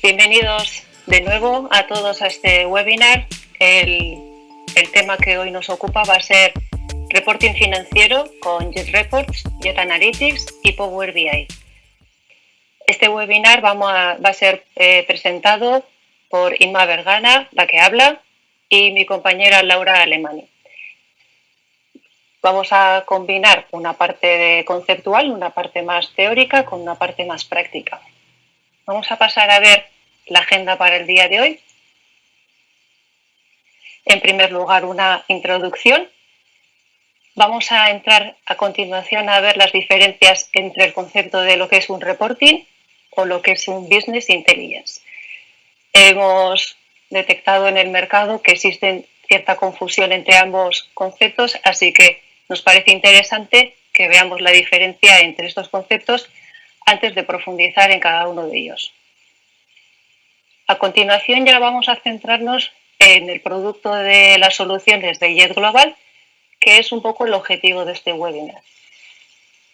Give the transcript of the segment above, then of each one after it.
Bienvenidos de nuevo a todos a este webinar. El tema que hoy nos ocupa va a ser reporting financiero con Jet Reports, Jet Analytics y Power BI. Este webinar va a ser presentado por Inma Vergana, la que habla, y mi compañera Laura Alemani. Vamos a combinar una parte conceptual, una parte más teórica con una parte más práctica. Vamos a pasar a ver la agenda para el día de hoy. En primer lugar, una introducción. Vamos a entrar a continuación a ver las diferencias entre el concepto de lo que es un reporting o lo que es un business intelligence. Hemos detectado en el mercado que existe cierta confusión entre ambos conceptos, así que nos parece interesante que veamos la diferencia entre estos conceptos antes de profundizar en cada uno de ellos. A continuación ya vamos a centrarnos en el producto de las soluciones de Jet Global, que es un poco el objetivo de este webinar.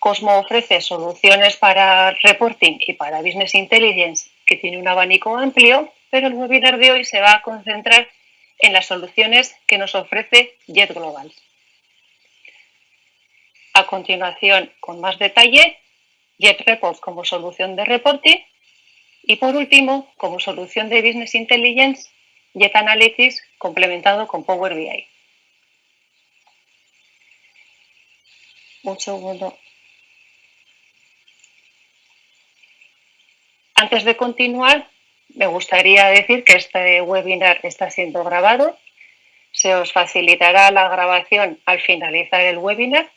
Cosmo ofrece soluciones para reporting y para business intelligence que tiene un abanico amplio, pero el webinar de hoy se va a concentrar en las soluciones que nos ofrece Jet Global. A continuación, con más detalle, Jet Reports como solución de reporting y, por último, como solución de business intelligence, Jet Analytics complementado con Power BI. Un segundo. Antes de continuar, me gustaría decir que este webinar está siendo grabado. Se os facilitará la grabación al finalizar el webinar.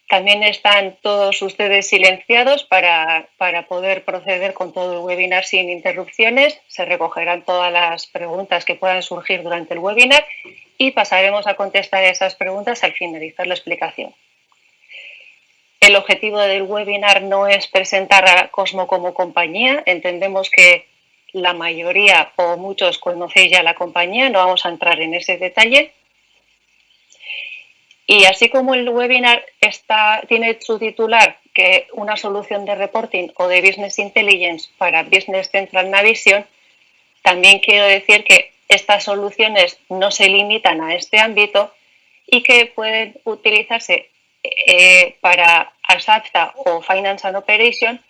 También están todos ustedes silenciados para poder proceder con todo el webinar sin interrupciones. Se recogerán todas las preguntas que puedan surgir durante el webinar y pasaremos a contestar esas preguntas al finalizar la explicación. El objetivo del webinar no es presentar a Cosmo como compañía. Entendemos que la mayoría o muchos conocéis ya la compañía, no vamos a entrar en ese detalle. Y así como el webinar tiene su titular, que una solución de reporting o de business intelligence para Business Central Navision, también quiero decir que estas soluciones no se limitan a este ámbito y que pueden utilizarse para Asapta o Finance and Operation,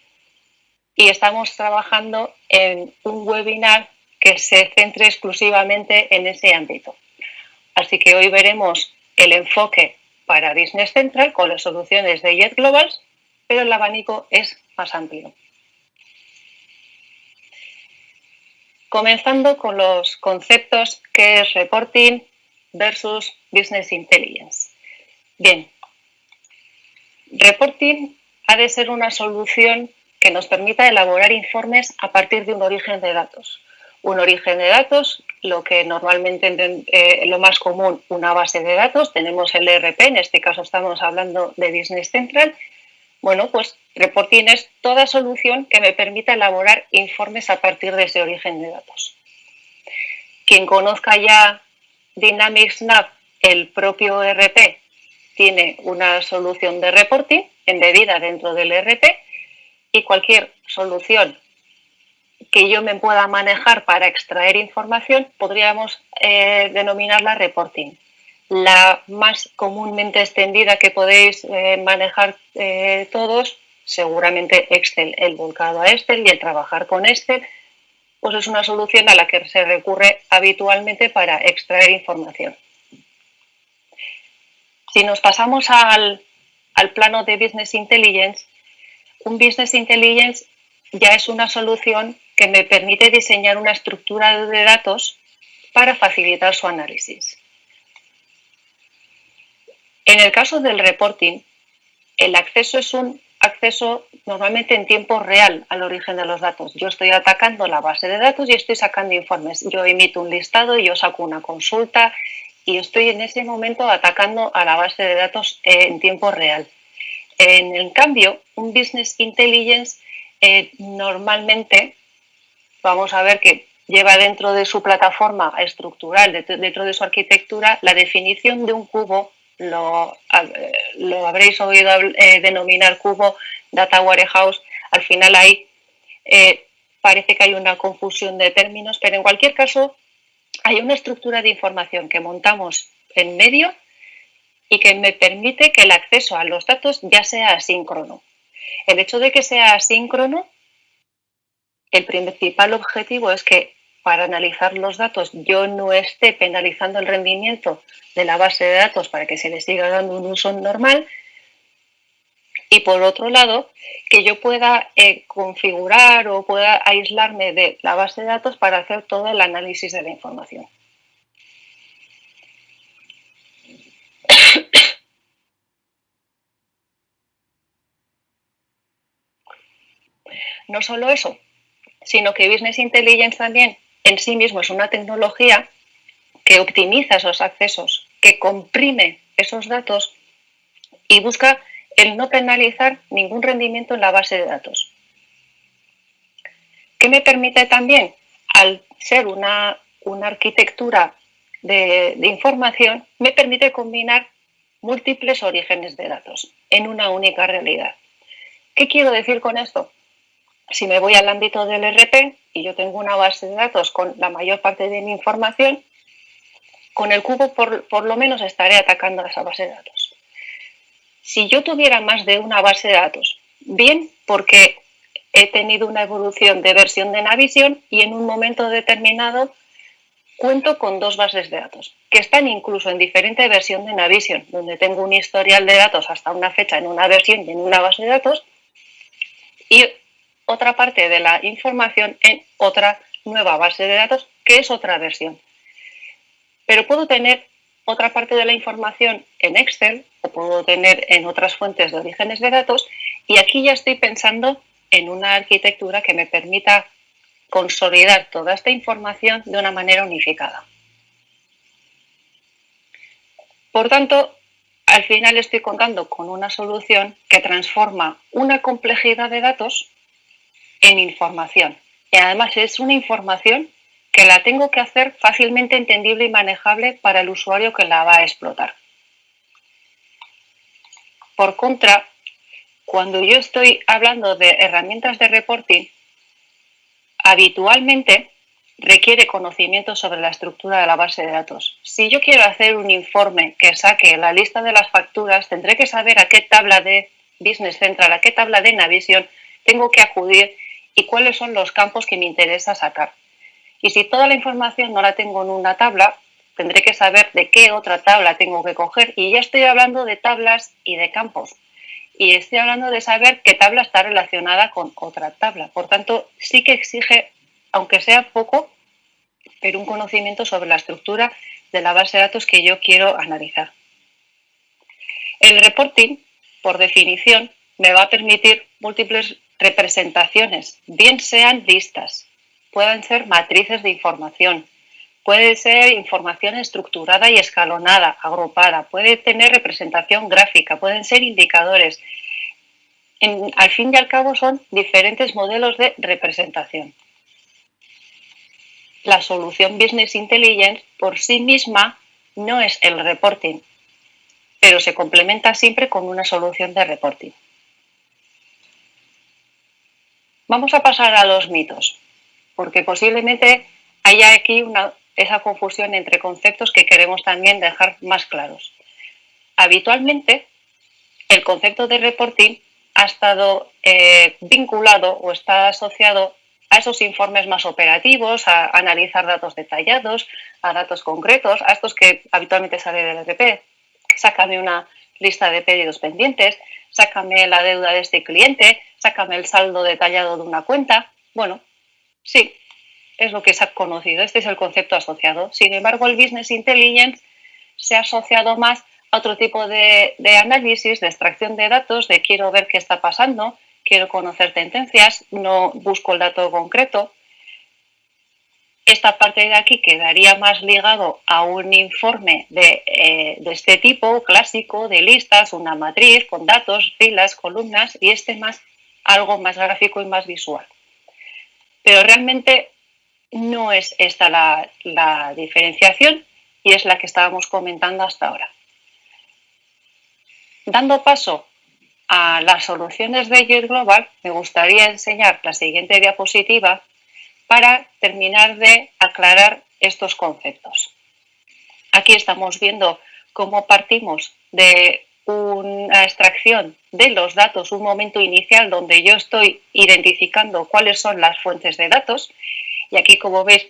y estamos trabajando en un webinar que se centre exclusivamente en ese ámbito. Así que hoy veremos el enfoque para Business Central con las soluciones de Jet Global, pero el abanico es más amplio. Comenzando con los conceptos que es reporting versus business intelligence. Bien, reporting ha de ser una solución que nos permita elaborar informes a partir de un origen de datos. Un origen de datos, lo que normalmente lo más común, una base de datos. Tenemos el ERP, en este caso estamos hablando de Business Central. Bueno, pues reporting es toda solución que me permita elaborar informes a partir de ese origen de datos. Quien conozca ya Dynamics Nav, el propio ERP, tiene una solución de reporting embebida dentro del ERP, y cualquier solución que yo me pueda manejar para extraer información podríamos denominarla reporting. La más comúnmente extendida que podéis manejar todos, seguramente Excel, el volcado a Excel y el trabajar con Excel, pues es una solución a la que se recurre habitualmente para extraer información. Si nos pasamos al plano de Business Intelligence, un Business Intelligence ya es una solución que me permite diseñar una estructura de datos para facilitar su análisis. En el caso del reporting, el acceso es un acceso normalmente en tiempo real al origen de los datos. Yo estoy atacando la base de datos y estoy sacando informes. Yo emito un listado y yo saco una consulta y estoy en ese momento atacando a la base de datos en tiempo real. En cambio, un Business Intelligence normalmente vamos a ver que lleva dentro de su plataforma estructural, dentro de su arquitectura, la definición de un cubo. Lo habréis oído denominar cubo, data warehouse. Al final hay parece que hay una confusión de términos, pero en cualquier caso hay una estructura de información que montamos en medio y que me permite que el acceso a los datos ya sea asíncrono. El hecho de que sea asíncrono, el principal objetivo es que para analizar los datos yo no esté penalizando el rendimiento de la base de datos para que se le siga dando un uso normal, y por otro lado, que yo pueda configurar o pueda aislarme de la base de datos para hacer todo el análisis de la información. No solo eso, sino que Business Intelligence también en sí mismo es una tecnología que optimiza esos accesos, que comprime esos datos y busca el no penalizar ningún rendimiento en la base de datos. ¿Qué me permite también? Al ser una arquitectura de información, me permite combinar múltiples orígenes de datos en una única realidad. ¿Qué quiero decir con esto? Si me voy al ámbito del ERP y yo tengo una base de datos con la mayor parte de mi información, con el cubo por lo menos estaré atacando a esa base de datos. Si yo tuviera más de una base de datos, bien porque he tenido una evolución de versión de Navision y en un momento determinado cuento con dos bases de datos que están incluso en diferente versión de Navision, donde tengo un historial de datos hasta una fecha en una versión y en una base de datos, y otra parte de la información en otra nueva base de datos que es otra versión. Pero puedo tener otra parte de la información en Excel o puedo tener en otras fuentes de orígenes de datos, y aquí ya estoy pensando en una arquitectura que me permita consolidar toda esta información de una manera unificada. Por tanto, al final estoy contando con una solución que transforma una complejidad de datos en información. Y además es una información que la tengo que hacer fácilmente entendible y manejable para el usuario que la va a explotar. Por contra, cuando yo estoy hablando de herramientas de reporting, habitualmente requiere conocimiento sobre la estructura de la base de datos. Si yo quiero hacer un informe que saque la lista de las facturas, tendré que saber a qué tabla de Business Central, a qué tabla de Navision tengo que acudir y cuáles son los campos que me interesa sacar. Y si toda la información no la tengo en una tabla, tendré que saber de qué otra tabla tengo que coger. Y ya estoy hablando de tablas y de campos. Y estoy hablando de saber qué tabla está relacionada con otra tabla. Por tanto, sí que exige, aunque sea poco, pero un conocimiento sobre la estructura de la base de datos que yo quiero analizar. El reporting, por definición, me va a permitir múltiples representaciones, bien sean listas, pueden ser matrices de información, puede ser información estructurada y escalonada, agrupada, puede tener representación gráfica, pueden ser indicadores. Al fin y al cabo son diferentes modelos de representación. La solución Business Intelligence por sí misma no es el reporting, pero se complementa siempre con una solución de reporting. Vamos a pasar a los mitos, porque posiblemente haya aquí esa confusión entre conceptos que queremos también dejar más claros. Habitualmente, el concepto de reporting ha estado vinculado o está asociado a esos informes más operativos, a analizar datos detallados, a datos concretos, a estos que habitualmente sale del ERP. Sácame una lista de pedidos pendientes, sácame la deuda de este cliente, sácame el saldo detallado de una cuenta. Bueno, sí, es lo que se ha conocido, este es el concepto asociado. Sin embargo, el Business Intelligence se ha asociado más a otro tipo de análisis, de extracción de datos, de quiero ver qué está pasando, quiero conocer tendencias, no busco el dato concreto. Esta parte de aquí quedaría más ligado a un informe de este tipo clásico, de listas, una matriz con datos, filas, columnas, y más algo más gráfico y más visual. Pero realmente no es esta la diferenciación y es la que estábamos comentando hasta ahora. Dando paso a las soluciones de JIT Global, me gustaría enseñar la siguiente diapositiva para terminar de aclarar estos conceptos. Aquí estamos viendo cómo partimos de una extracción de los datos, un momento inicial donde yo estoy identificando cuáles son las fuentes de datos, y aquí, como veis,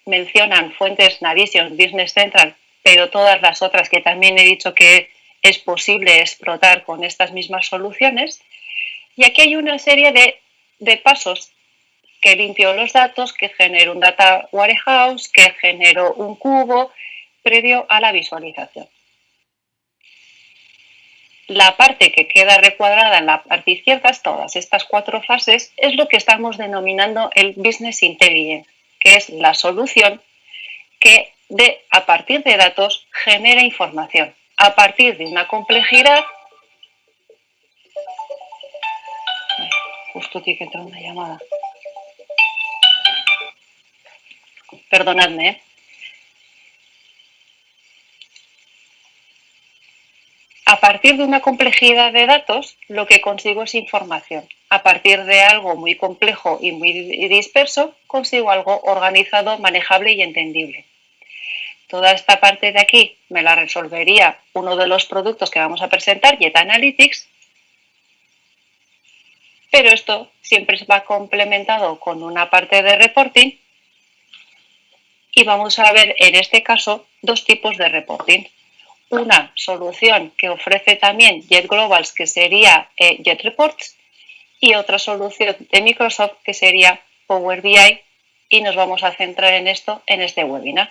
mencionan fuentes Navision, Business Central, pero todas las otras que también he dicho que es posible explotar con estas mismas soluciones. Y aquí hay una serie de pasos: que limpio los datos, que genero un data warehouse, que genero un cubo previo a la visualización. La parte que queda recuadrada en la parte izquierda, todas estas 4 fases, es lo que estamos denominando el Business Intelligence, que es la solución que a partir de datos genera información, a partir de una complejidad. Justo tiene que entrar una llamada. Perdonadme, ¿eh? A partir de una complejidad de datos, lo que consigo es información. A partir de algo muy complejo y muy disperso, consigo algo organizado, manejable y entendible. Toda esta parte de aquí me la resolvería uno de los productos que vamos a presentar, Jet Analytics, pero esto siempre va complementado con una parte de reporting, y vamos a ver en este caso 2 tipos de reporting. Una solución que ofrece también Jet Globals, que sería Jet Reports, y otra solución de Microsoft, que sería Power BI, y nos vamos a centrar en esto en este webinar.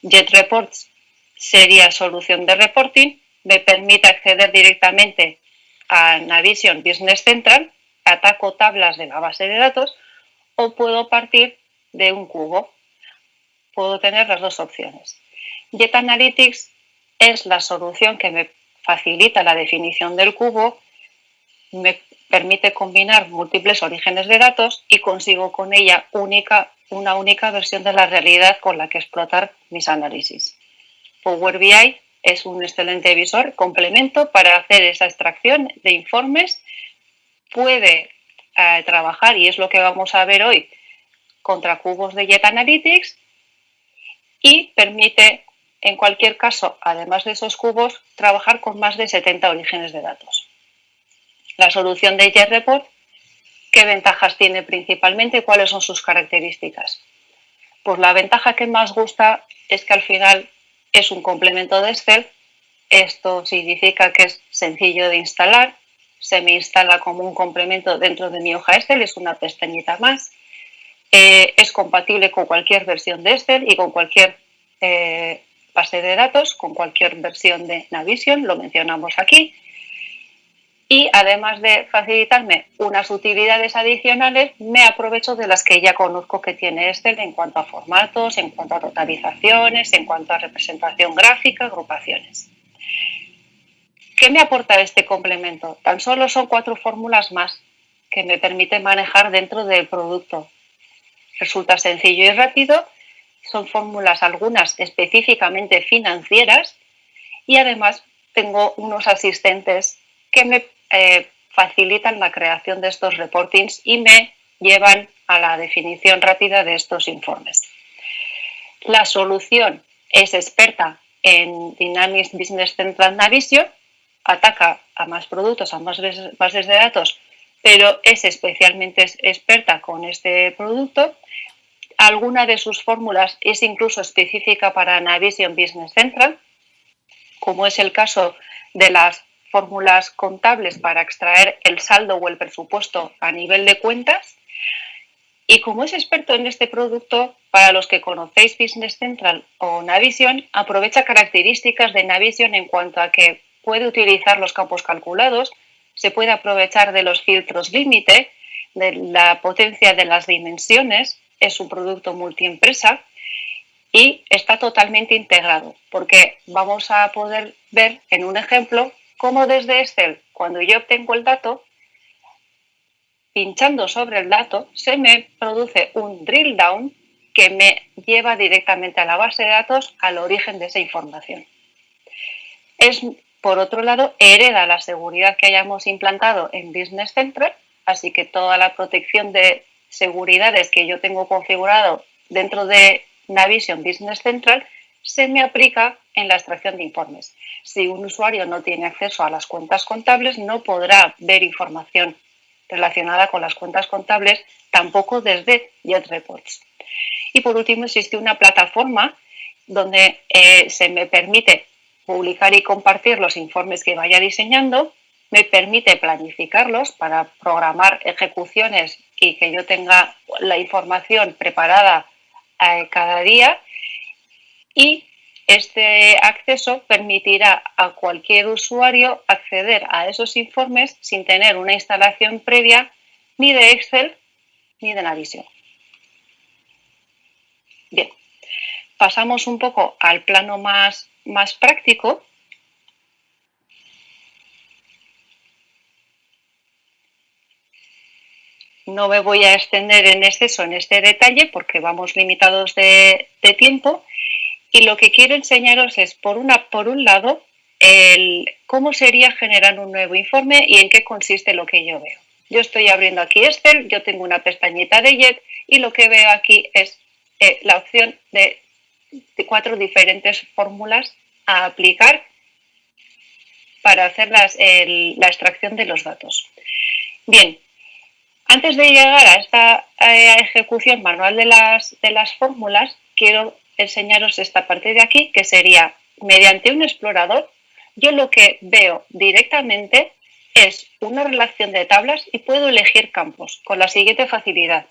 Jet Reports sería solución de reporting, me permite acceder directamente a Navision Business Central, ataco tablas de la base de datos, o puedo partir de un cubo. Puedo tener las 2 opciones. Jet Analytics es la solución que me facilita la definición del cubo, me permite combinar múltiples orígenes de datos y consigo con ella una única versión de la realidad con la que explotar mis análisis. Power BI es un excelente visor, complemento para hacer esa extracción de informes. Puede trabajar, y es lo que vamos a ver hoy, contra cubos de Jet Analytics, y permite, en cualquier caso, además de esos cubos, trabajar con más de 70 orígenes de datos. La solución de Jet Report, ¿qué ventajas tiene principalmente? ¿Cuáles son sus características? Pues la ventaja que más gusta es que al final es un complemento de Excel. Esto significa que es sencillo de instalar, se me instala como un complemento dentro de mi hoja Excel, es una pestañita más. Es compatible con cualquier versión de Excel y con cualquier base de datos, con cualquier versión de Navision, lo mencionamos aquí. Y además de facilitarme unas utilidades adicionales, me aprovecho de las que ya conozco que tiene Excel en cuanto a formatos, en cuanto a totalizaciones, en cuanto a representación gráfica, agrupaciones. ¿Qué me aporta este complemento? Tan solo son 4 fórmulas más que me permiten manejar dentro del producto. Resulta sencillo y rápido, son fórmulas algunas específicamente financieras, y además tengo unos asistentes que me facilitan la creación de estos reportings y me llevan a la definición rápida de estos informes. La solución es experta en Dynamics Business Central Navision, ataca a más productos, a más bases de datos, pero es especialmente experta con este producto. Alguna de sus fórmulas es incluso específica para Navision Business Central, como es el caso de las fórmulas contables para extraer el saldo o el presupuesto a nivel de cuentas. Y como es experto en este producto, para los que conocéis Business Central o Navision, aprovecha características de Navision en cuanto a que puede utilizar los campos calculados, se puede aprovechar de los filtros límite, de la potencia de las dimensiones, es un producto multiempresa y está totalmente integrado, porque vamos a poder ver en un ejemplo cómo desde Excel, cuando yo obtengo el dato, pinchando sobre el dato, se me produce un drill down que me lleva directamente a la base de datos, al origen de esa información. Por otro lado, hereda la seguridad que hayamos implantado en Business Central, así que toda la protección de seguridades que yo tengo configurado dentro de Navision Business Central se me aplica en la extracción de informes. Si un usuario no tiene acceso a las cuentas contables, no podrá ver información relacionada con las cuentas contables, tampoco desde JetReports. Y por último, existe una plataforma donde se me permite publicar y compartir los informes que vaya diseñando, me permite planificarlos para programar ejecuciones y que yo tenga la información preparada cada día, y este acceso permitirá a cualquier usuario acceder a esos informes sin tener una instalación previa ni de Excel ni de Navision. Bien, pasamos un poco al plano más práctico. No me voy a extender en exceso en este detalle porque vamos limitados de tiempo, y lo que quiero enseñaros es, por un lado, cómo sería generar un nuevo informe y en qué consiste lo que yo veo. Yo estoy abriendo aquí Excel, yo tengo una pestañita de Jet y lo que veo aquí es la opción de 4 diferentes fórmulas a aplicar para hacer la extracción de los datos. Bien, antes de llegar a esta ejecución manual de las fórmulas, quiero enseñaros esta parte de aquí, que sería, mediante un explorador, yo lo que veo directamente es una relación de tablas y puedo elegir campos con la siguiente facilidad.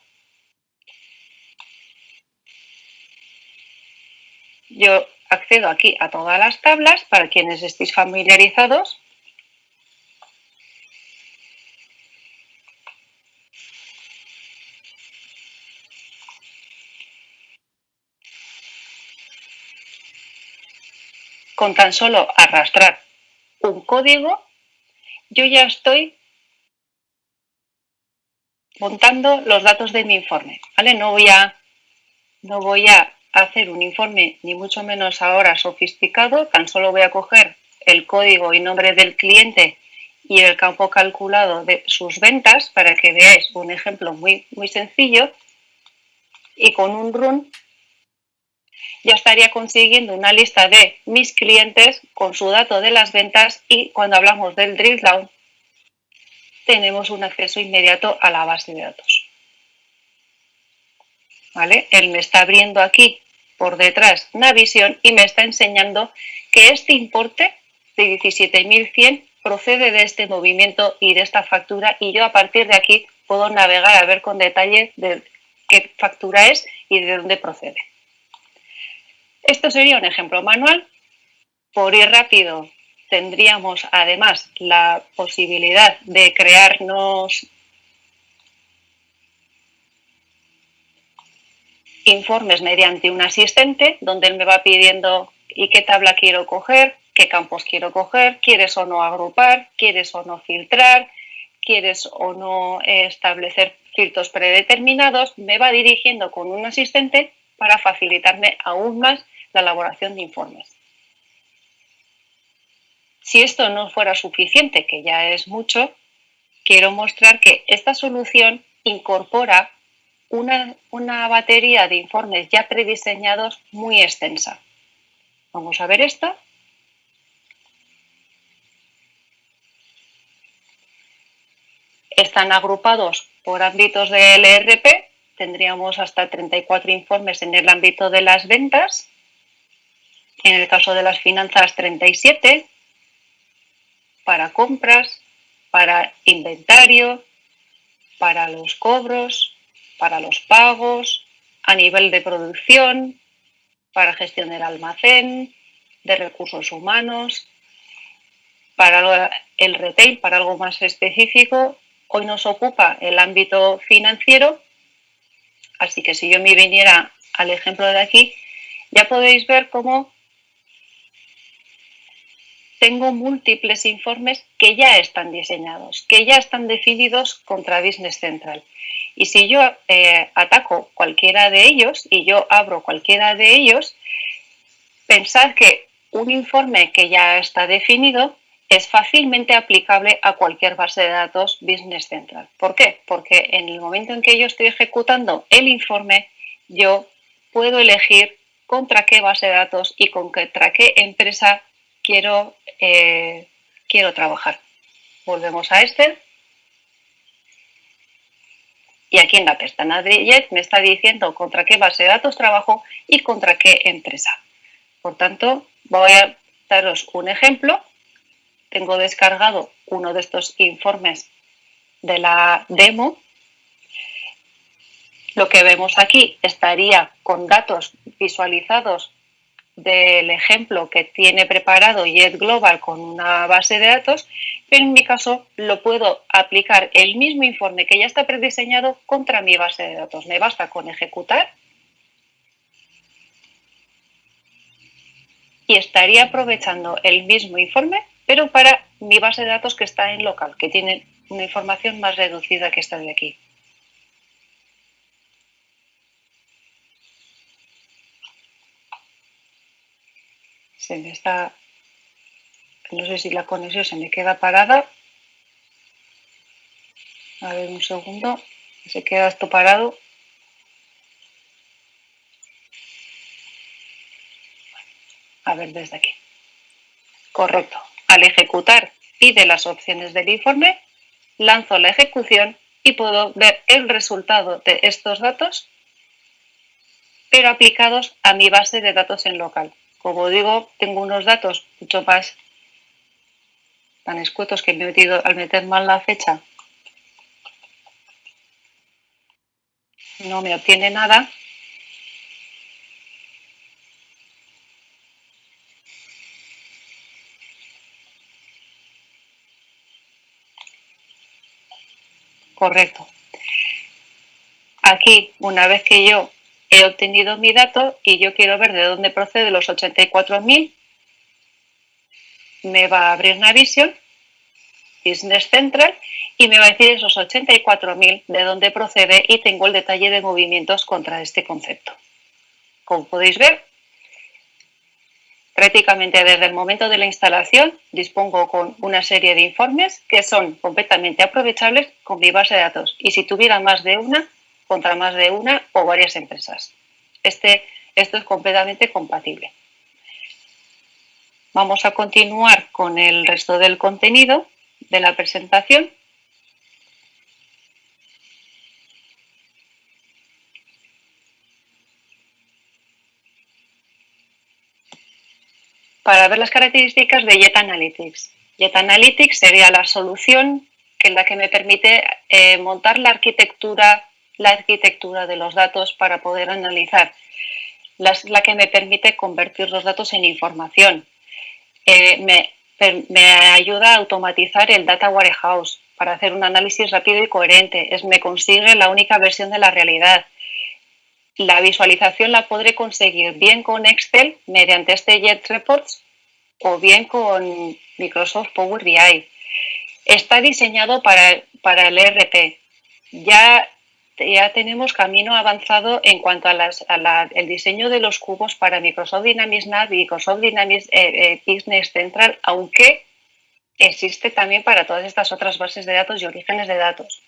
Yo accedo aquí a todas las tablas, para quienes estéis familiarizados. Con tan solo arrastrar un código, yo ya estoy montando los datos de mi informe, ¿vale? No voy a hacer un informe ni mucho menos ahora sofisticado, tan solo voy a coger el código y nombre del cliente y el campo calculado de sus ventas para que veáis un ejemplo muy sencillo, y con un run ya estaría consiguiendo una lista de mis clientes con su dato de las ventas, y cuando hablamos del drill down tenemos un acceso inmediato a la base de datos. ¿Vale? Él me está abriendo aquí por detrás Navision y me está enseñando que este importe de 17.100 procede de este movimiento y de esta factura, y yo a partir de aquí puedo navegar a ver con detalle de qué factura es y de dónde procede. Esto sería un ejemplo manual. Por ir rápido, tendríamos además la posibilidad de crearnos informes mediante un asistente, donde él me va pidiendo y qué tabla quiero coger, qué campos quiero coger, quieres o no agrupar, quieres o no filtrar, quieres o no establecer filtros predeterminados. Me va dirigiendo con un asistente para facilitarme aún más la elaboración de informes. Si esto no fuera suficiente, que ya es mucho, quiero mostrar que esta solución incorpora una batería de informes ya prediseñados muy extensa. Vamos a ver esto. Están agrupados por ámbitos de LRP. Tendríamos hasta 34 informes en el ámbito de las ventas. En el caso de las finanzas, 37. Para compras, para inventario, para los cobros, para los pagos, a nivel de producción, para gestión del almacén, de recursos humanos, para el retail, para algo más específico. Hoy nos ocupa el ámbito financiero, así que si yo me viniera al ejemplo de aquí, ya podéis ver cómo tengo múltiples informes que ya están diseñados, que ya están definidos contra Business Central. Y si yo ataco cualquiera de ellos y yo abro cualquiera de ellos, pensad que un informe que ya está definido es fácilmente aplicable a cualquier base de datos Business Central. ¿Por qué? Porque en el momento en que yo estoy ejecutando el informe, yo puedo elegir contra qué base de datos y contra qué empresa quiero trabajar. Volvemos a este. Y aquí en la pestaña de JET me está diciendo contra qué base de datos trabajo y contra qué empresa. Por tanto, voy a daros un ejemplo. Tengo descargado uno de estos informes de la demo. Lo que vemos aquí estaría con datos visualizados del ejemplo que tiene preparado JET Global con una base de datos, pero en mi caso lo puedo aplicar el mismo informe que ya está prediseñado contra mi base de datos. Me basta con ejecutar y estaría aprovechando el mismo informe, pero para mi base de datos que está en local, que tiene una información más reducida que esta de aquí. Se me está... No sé si la conexión se me queda parada. A ver, un segundo. Se queda esto parado. A ver, desde aquí. Correcto. Al ejecutar pide las opciones del informe, lanzo la ejecución y puedo ver el resultado de estos datos, pero aplicados a mi base de datos en local. Como digo, tengo unos datos mucho más tan escuetos que me he metido al meter mal la fecha. No me obtiene nada. Correcto. Aquí, una vez que yo he obtenido mi dato y yo quiero ver de dónde procede los 84.000, me va a abrir Navision, Business Central, y me va a decir esos 84.000 de dónde procede y tengo el detalle de movimientos contra este concepto. Como podéis ver, prácticamente desde el momento de la instalación dispongo con una serie de informes que son completamente aprovechables con mi base de datos y si tuviera más de una, contra más de una o varias empresas. Esto es completamente compatible. Vamos a continuar con el resto del contenido de la presentación. Para ver las características de JET Analytics. JET Analytics sería la solución que es la que me permite montar la arquitectura de los datos para poder analizar. La que me permite convertir los datos en información. Me ayuda a automatizar el Data Warehouse para hacer un análisis rápido y coherente. Me consigue la única versión de la realidad. La visualización la podré conseguir bien con Excel mediante este JET Reports o bien con Microsoft Power BI. Está diseñado para el ERP. Ya tenemos camino avanzado en cuanto el diseño de los cubos para Microsoft Dynamics NAV y Microsoft Dynamics Business Central, aunque existe también para todas estas otras bases de datos y orígenes de datos.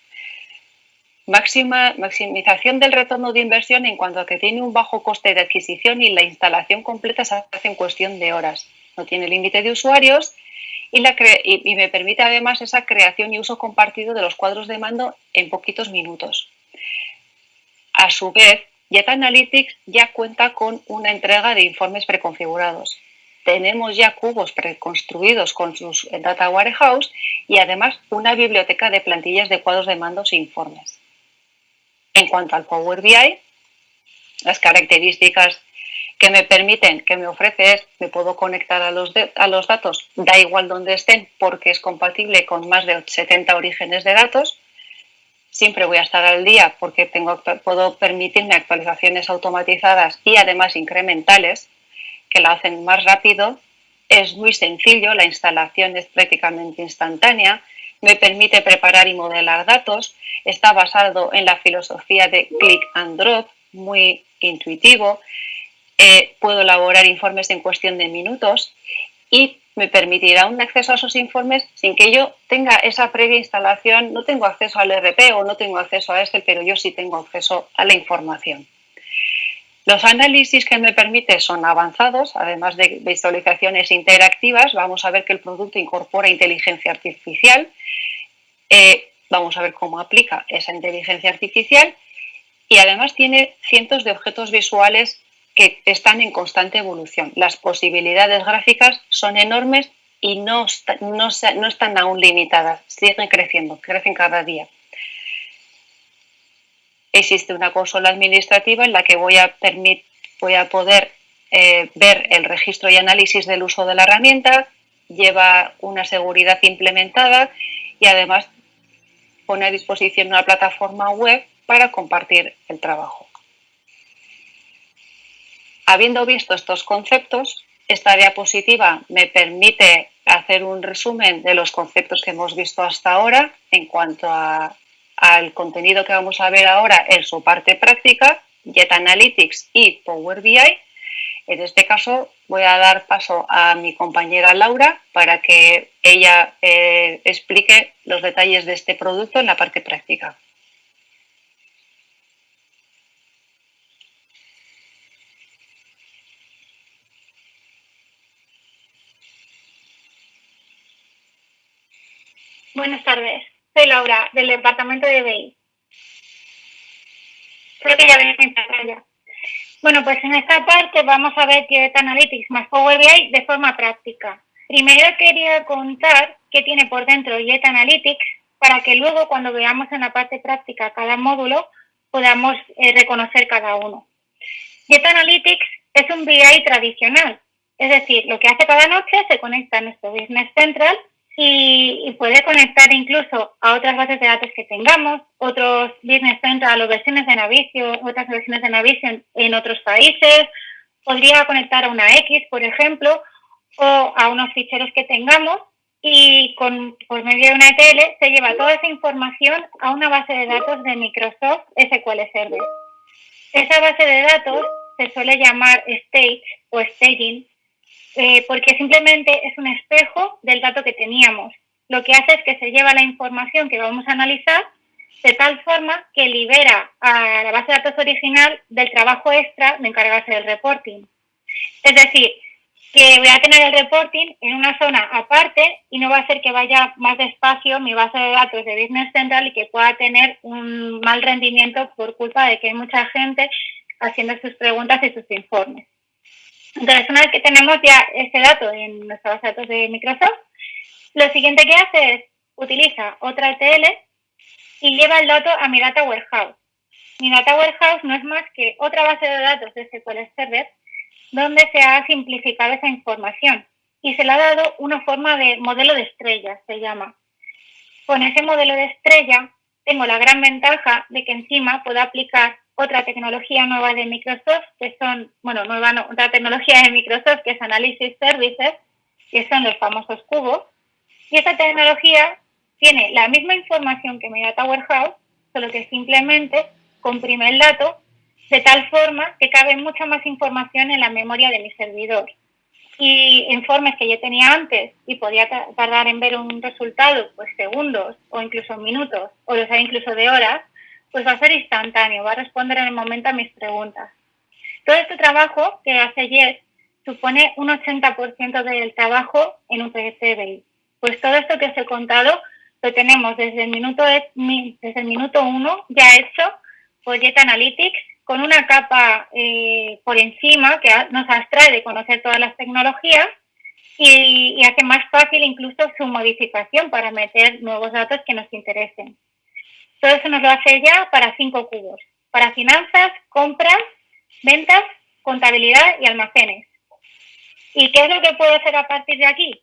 Maximización del retorno de inversión en cuanto a que tiene un bajo coste de adquisición y la instalación completa se hace en cuestión de horas. No tiene límite de usuarios y me permite además esa creación y uso compartido de los cuadros de mando en poquitos minutos. A su vez, JET Analytics ya cuenta con una entrega de informes preconfigurados. Tenemos ya cubos preconstruidos con sus Data Warehouse y además una biblioteca de plantillas de cuadros de mandos e informes. En cuanto al Power BI, las características que me ofrece es, me puedo conectar a los datos, da igual donde estén, porque es compatible con más de 70 orígenes de datos. Siempre voy a estar al día porque puedo permitirme actualizaciones automatizadas y además incrementales que la hacen más rápido. Es muy sencillo, la instalación es prácticamente instantánea, me permite preparar y modelar datos, está basado en la filosofía de click and drop, muy intuitivo, puedo elaborar informes en cuestión de minutos y me permitirá un acceso a esos informes sin que yo tenga esa previa instalación. No tengo acceso al ERP o no tengo acceso a pero yo sí tengo acceso a la información. Los análisis que me permite son avanzados, además de visualizaciones interactivas. Vamos a ver que el producto incorpora inteligencia artificial. Vamos a ver cómo aplica esa inteligencia artificial y además tiene cientos de objetos visuales que están en constante evolución. Las posibilidades gráficas son enormes y no están aún limitadas, siguen creciendo, crecen cada día. Existe una consola administrativa en la que voy a poder ver el registro y análisis del uso de la herramienta, lleva una seguridad implementada y además pone a disposición una plataforma web para compartir el trabajo. Habiendo visto estos conceptos, esta diapositiva me permite hacer un resumen de los conceptos que hemos visto hasta ahora en cuanto al contenido que vamos a ver ahora en su parte práctica, Jet Analytics y Power BI. En este caso voy a dar paso a mi compañera Laura para que ella explique los detalles de este producto en la parte práctica. Buenas tardes, soy Laura, del departamento de BI. Creo que ya veis mi pantalla. Bueno, pues en esta parte vamos a ver Jet Analytics más Power BI de forma práctica. Primero quería contar qué tiene por dentro Jet Analytics para que luego cuando veamos en la parte práctica cada módulo podamos reconocer cada uno. Jet Analytics es un BI tradicional, es decir, lo que hace cada noche se conecta a nuestro Business Central y puede conectar incluso a otras bases de datos que tengamos, otros Business Central o versiones de Navision, otras versiones de Navision en otros países, podría conectar a una X, por ejemplo, o a unos ficheros que tengamos y por medio de una ETL se lleva toda esa información a una base de datos de Microsoft SQL Server. Esa base de datos se suele llamar stage o staging porque simplemente es un espejo del dato que teníamos. Lo que hace es que se lleva la información que vamos a analizar de tal forma que libera a la base de datos original del trabajo extra de encargarse del reporting. Es decir, que voy a tener el reporting en una zona aparte y no va a hacer que vaya más despacio mi base de datos de Business Central y que pueda tener un mal rendimiento por culpa de que hay mucha gente haciendo sus preguntas y sus informes. Entonces, una vez que tenemos ya ese dato en nuestra base de datos de Microsoft, lo siguiente que hace es utiliza otra ETL y lleva el dato a mi Data Warehouse. Mi Data Warehouse no es más que otra base de datos de SQL Server donde se ha simplificado esa información y se le ha dado una forma de modelo de estrella, se llama. Con ese modelo de estrella tengo la gran ventaja de que encima puedo aplicar otra tecnología nueva de Microsoft, que son, otra tecnología de Microsoft que es Analysis Services, que son los famosos cubos, y esta tecnología tiene la misma información que mi Data Warehouse, solo que simplemente comprime el dato de tal forma que cabe mucha más información en la memoria de mi servidor. Y informes que yo tenía antes y podía tardar en ver un resultado pues segundos o incluso minutos o los hay incluso de horas, pues va a ser instantáneo, va a responder en el momento a mis preguntas. Todo este trabajo que hace Jet supone un 80% del trabajo en un proyecto de BI. Pues todo esto que os he contado lo tenemos desde el minuto 1 ya hecho por Jet Analytics con una capa por encima que nos abstrae de conocer todas las tecnologías y hace más fácil incluso su modificación para meter nuevos datos que nos interesen. Todo eso nos lo hace ya para 5 cubos, para finanzas, compras, ventas, contabilidad y almacenes. ¿Y qué es lo que puedo hacer a partir de aquí?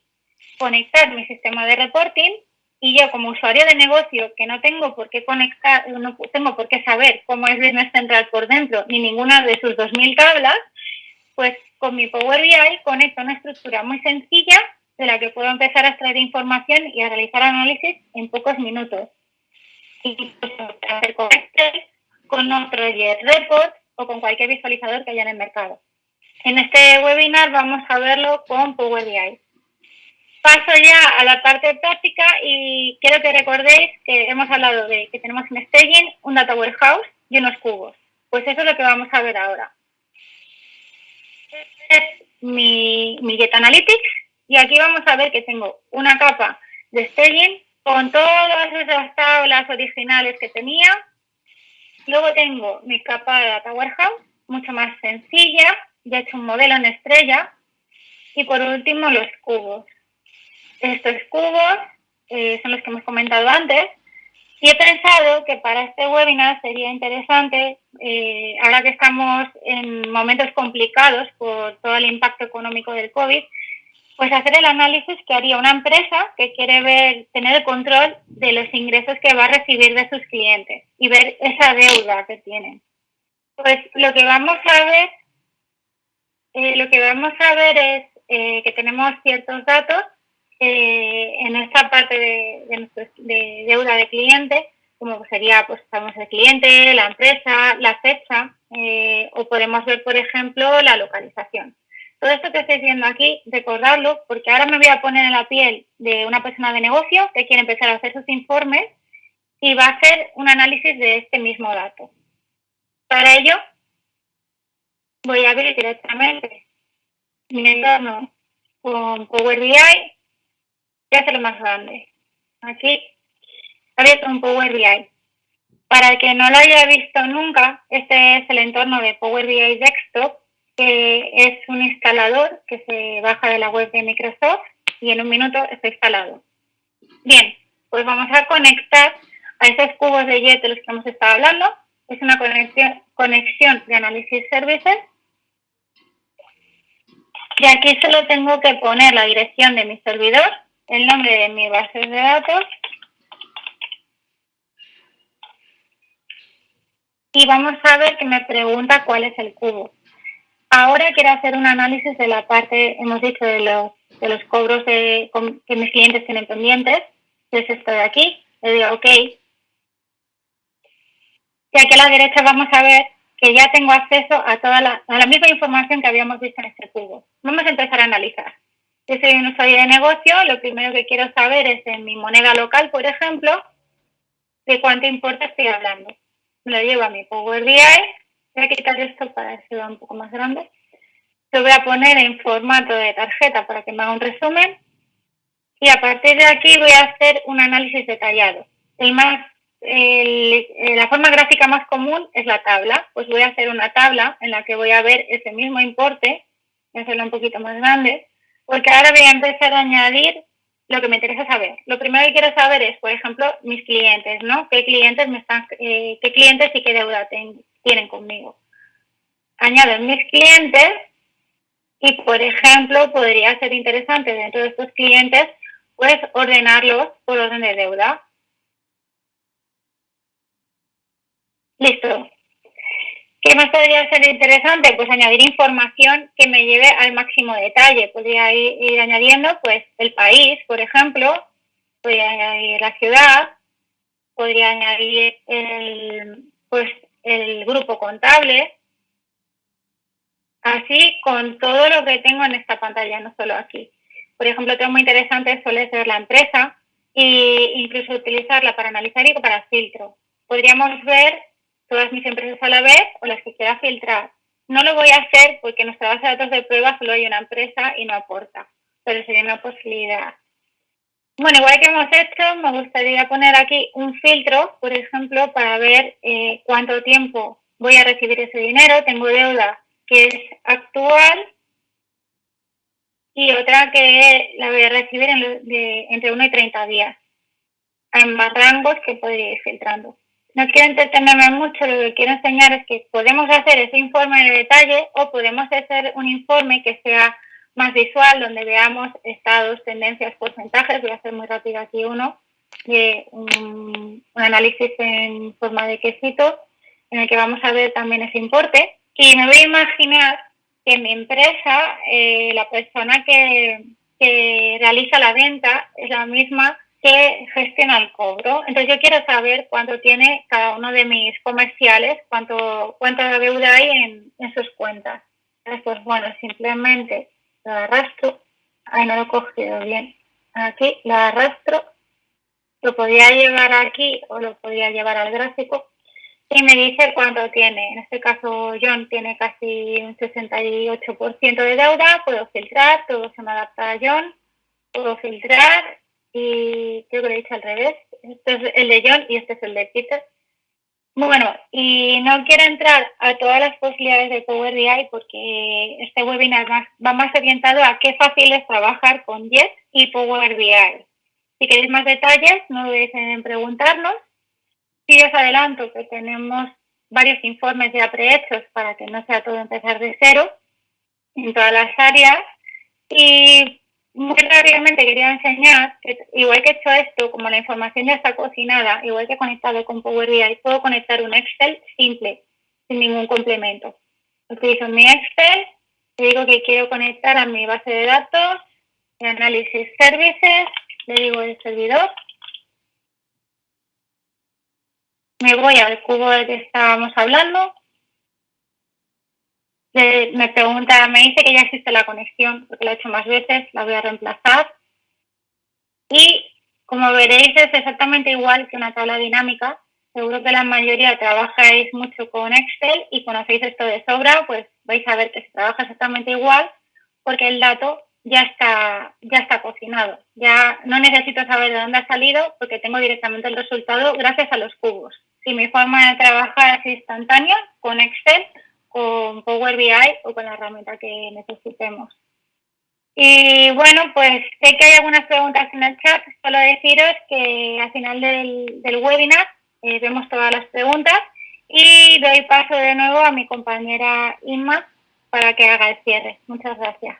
Conectar mi sistema de reporting y yo como usuario de negocio que no tengo por qué conectar, no tengo por qué saber cómo es Business Central por dentro ni ninguna de sus 2000 tablas, pues con mi Power BI conecto una estructura muy sencilla de la que puedo empezar a extraer información y a realizar análisis en pocos minutos. Incluso hacer conectes con otro Jet Report o con cualquier visualizador que haya en el mercado. En este webinar vamos a verlo con Power BI. Paso ya a la parte práctica y quiero que recordéis que hemos hablado de que tenemos un staging, un data warehouse y unos cubos. Pues eso es lo que vamos a ver ahora. Este es mi Get Analytics y aquí vamos a ver que tengo una capa de staging con todas esas tablas originales que tenía. Luego tengo mi capa de data warehouse, mucho más sencilla, ya he hecho un modelo en estrella. Y por último, los cubos. Estos cubos son los que hemos comentado antes. Y he pensado que para este webinar sería interesante, ahora que estamos en momentos complicados por todo el impacto económico del COVID, pues hacer el análisis que haría una empresa que quiere tener el control de los ingresos que va a recibir de sus clientes y ver esa deuda que tienen. Pues lo que vamos a ver es que tenemos ciertos datos en esta parte de deuda de cliente, como sería, pues sabemos el cliente, la empresa, la fecha, o podemos ver, por ejemplo, la localización. Todo esto que estoy viendo aquí, recordarlo, porque ahora me voy a poner en la piel de una persona de negocio que quiere empezar a hacer sus informes y va a hacer un análisis de este mismo dato. Para ello, voy a abrir directamente mi entorno con Power BI y hacerlo más grande. Aquí, abierto un Power BI. Para el que no lo haya visto nunca, este es el entorno de Power BI Desktop, que es un instalador que se baja de la web de Microsoft y en un minuto está instalado. Bien, pues vamos a conectar a esos cubos de JET de los que hemos estado hablando. Es una conexión de Analysis Services. Y aquí solo tengo que poner la dirección de mi servidor, el nombre de mi base de datos y vamos a ver que me pregunta cuál es el cubo. Ahora quiero hacer un análisis de la parte, hemos dicho, de los cobros que mis clientes tienen pendientes. Entonces esto de aquí, le digo OK. Y aquí a la derecha vamos a ver que ya tengo acceso a la misma información que habíamos visto en este cubo. Vamos a empezar a analizar. Si soy un usuario de negocio, lo primero que quiero saber es en mi moneda local, por ejemplo, de cuánto importe estoy hablando. Me lo llevo a mi Power BI. Voy a quitar esto para que sea un poco más grande. Lo voy a poner en formato de tarjeta para que me haga un resumen. Y a partir de aquí voy a hacer un análisis detallado. La forma gráfica más común es la tabla. Pues voy a hacer una tabla en la que voy a ver ese mismo importe. Voy a hacerlo un poquito más grande. Porque ahora voy a empezar a añadir lo que me interesa saber. Lo primero que quiero saber es, por ejemplo, mis clientes, ¿no? ¿Qué clientes y qué deuda tienen conmigo? Añado mis clientes y, por ejemplo, podría ser interesante dentro de estos clientes, pues ordenarlos por orden de deuda. Listo. ¿Qué más podría ser interesante? Pues añadir información que me lleve al máximo detalle. Podría ir añadiendo pues el país, por ejemplo, podría añadir la ciudad, podría añadir el grupo contable, así con todo lo que tengo en esta pantalla, no solo aquí. Por ejemplo, otro muy interesante suele ser la empresa e incluso utilizarla para analizar y para filtro. Podríamos ver todas mis empresas a la vez o las que quiera filtrar. No lo voy a hacer porque en nuestra base de datos de pruebas solo hay una empresa y no aporta, pero sería una posibilidad. Bueno, igual que hemos hecho, me gustaría poner aquí un filtro, por ejemplo, para ver cuánto tiempo voy a recibir ese dinero. Tengo deuda que es actual y otra que la voy a recibir entre 1 y 30 días. Hay más rangos que podría ir filtrando. No quiero entretenerme mucho, lo que quiero enseñar es que podemos hacer ese informe de detalle o podemos hacer un informe que sea más visual, donde veamos estados, tendencias, porcentajes. Voy a hacer muy rápido aquí de un análisis en forma de quesito, en el que vamos a ver también ese importe. Y me voy a imaginar que en mi empresa, la persona que realiza la venta es la misma que gestiona el cobro. Entonces yo quiero saber cuánto tiene cada uno de mis comerciales, cuánta deuda hay en sus cuentas. Entonces, pues bueno, simplemente lo arrastro. Ay, no lo he cogido bien. aquí, lo arrastro, lo podría llevar aquí o lo podría llevar al gráfico y me dice cuánto tiene. En este caso, John tiene casi un 68% de deuda, puedo filtrar, todo se me adapta a John, puedo filtrar y creo que lo he dicho al revés. Este es el de John y este es el de Peter. Bueno, y no quiero entrar a todas las posibilidades de Power BI porque este webinar va más orientado a qué fácil es trabajar con Jet y Power BI. Si queréis más detalles, no dudéis en preguntarnos. Sí os adelanto que tenemos varios informes ya prehechos para que no sea todo empezar de cero en todas las áreas. Y muy rápidamente quería enseñar que igual que he hecho esto, como la información ya está cocinada, igual que he conectado con Power BI, puedo conectar un Excel simple, sin ningún complemento. Utilizo mi Excel, le digo que quiero conectar a mi base de datos, de análisis services, le digo el servidor, me voy al cubo del que estábamos hablando, me pregunta, me dice que ya existe la conexión, porque lo he hecho más veces, la voy a reemplazar. Y como veréis es exactamente igual que una tabla dinámica. Seguro que la mayoría trabajáis mucho con Excel y conocéis esto de sobra, pues vais a ver que se trabaja exactamente igual porque el dato ya está cocinado. Ya no necesito saber de dónde ha salido porque tengo directamente el resultado gracias a los cubos. Si mi forma de trabajar es instantánea con Excel, con Power BI o con la herramienta que necesitemos. Y bueno, pues sé que hay algunas preguntas en el chat. Solo deciros que al final del webinar vemos todas las preguntas y doy paso de nuevo a mi compañera Inma para que haga el cierre. Muchas gracias.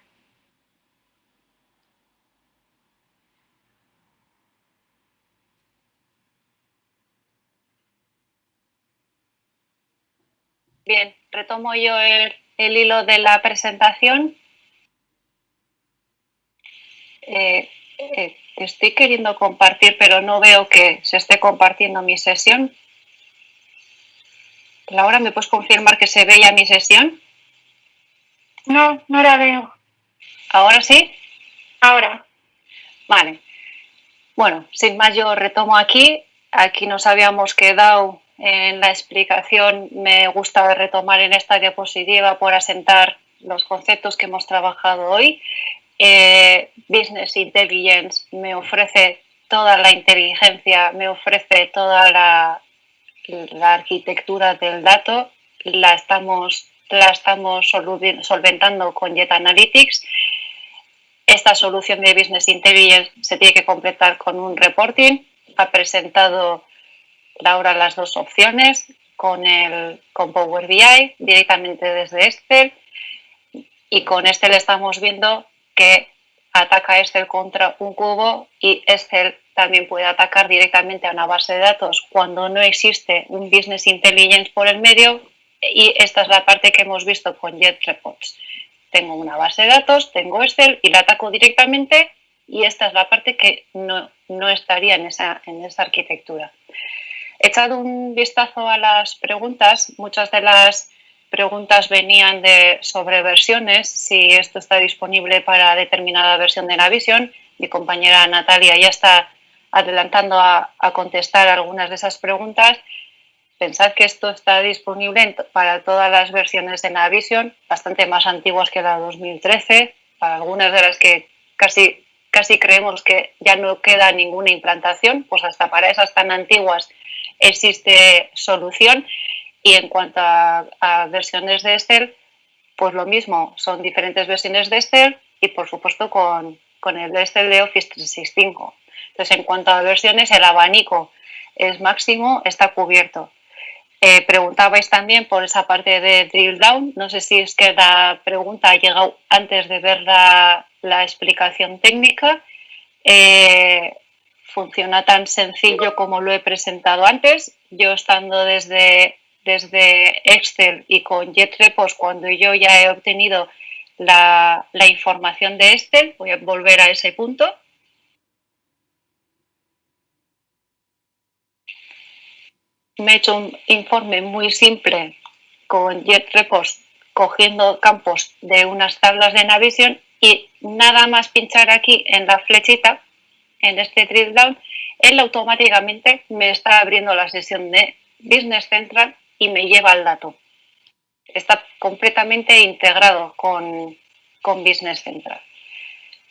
Bien, retomo yo el hilo de la presentación. Estoy queriendo compartir, pero no veo que se esté compartiendo mi sesión. Laura, ¿me puedes confirmar que se veía mi sesión? No, no la veo. ¿Ahora sí? Ahora. Vale. Bueno, sin más yo retomo aquí. Aquí nos habíamos quedado en la explicación. Me gusta retomar en esta diapositiva por asentar los conceptos que hemos trabajado hoy. Business Intelligence me ofrece toda la inteligencia, me ofrece toda la arquitectura del dato, la estamos solventando con Jet Analytics. Esta solución de Business Intelligence se tiene que completar con un reporting. Ha presentado Laura las dos opciones con Power BI directamente desde Excel, y con Excel estamos viendo que ataca Excel contra un cubo y Excel también puede atacar directamente a una base de datos cuando no existe un Business Intelligence por el medio, y esta es la parte que hemos visto con Jet Reports. Tengo una base de datos, tengo Excel y la ataco directamente, y esta es la parte que no estaría en esa arquitectura. He echado un vistazo a las preguntas. Muchas de las preguntas venían sobre versiones, si esto está disponible para determinada versión de Navision. Mi compañera Natalia ya está adelantando a contestar algunas de esas preguntas. Pensad que esto está disponible para todas las versiones de Navision, bastante más antiguas que la 2013, para algunas de las que casi creemos que ya no queda ninguna implantación, pues hasta para esas tan antiguas existe solución. Y en cuanto a versiones de Excel, pues lo mismo, son diferentes versiones de Excel y por supuesto con el Excel de Office 365. Entonces, en cuanto a versiones, el abanico es máximo, está cubierto. Preguntabais también por esa parte de drill down. No sé si es que la pregunta ha llegado antes de ver la explicación técnica. Funciona tan sencillo como lo he presentado antes. Yo estando desde Excel y con JetRepos, cuando yo ya he obtenido la información de Excel, voy a volver a ese punto. Me he hecho un informe muy simple con JetRepos, cogiendo campos de unas tablas de Navision, y nada más pinchar aquí en la flechita en este drill down, él automáticamente me está abriendo la sesión de Business Central y me lleva al dato. Está completamente integrado con Business Central.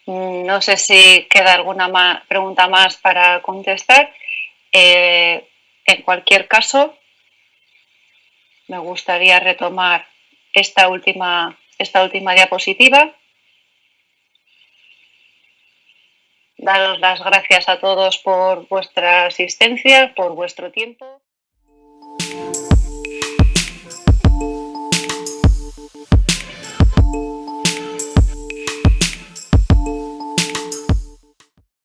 No sé si queda alguna pregunta más para contestar. En cualquier caso, me gustaría retomar esta última diapositiva. Daros las gracias a todos por vuestra asistencia, por vuestro tiempo.